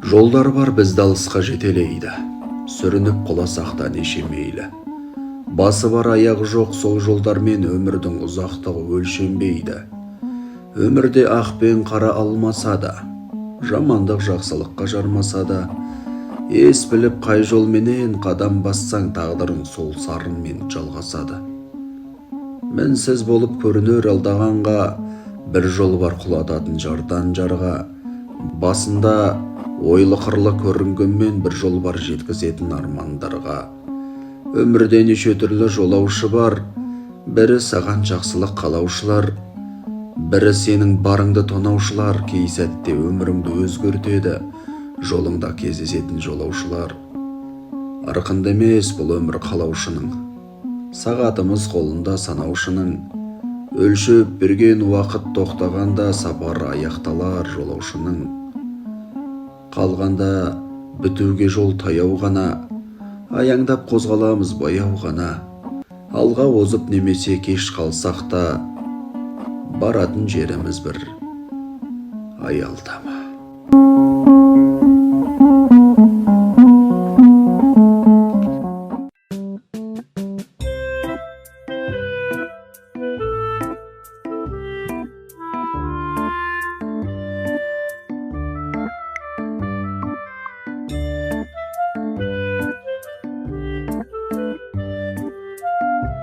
Жолдар бар бізді алысқа жетелейді, сүрініп құласақ та неше мейлі. Басы бар аяғы жоқ сол жолдармен өмірдің ұзақтығы өлшенбейді. Өмірде ақ пен қара алмаса да, жамандық жақсылыққа жармаса да, ес біліп қай жолменен қадам бассаң тағдырың сол сарынмен жалғасады. Мінсіз болып көрінер алдағанға, бір жол бар құлататын жардан жарға. Басында ойлы қырлы көрінгенмен бір жол бар жеткізетін армандарға. Өмірде неше түрлі жолаушы бар, бірі саған жақсылық қалаушылар, бірі сенің барыңды тонаушылар. Кей сәтте өміріңді өзгертеді жолыңда кездесетін жолаушылар. Арқынды емес бұл өмір қалаушының, сағатымыз қолында санаушының. Өлшеп берген уақыт тоқтағанда сапар аяқталар жолаушының. Қалғанда бітуге жол таяу ғана, аяңдап қозғаламыз баяу ғана. Алға озып немесе кеш қалсақ та, баратын жеріміз бір аялдама.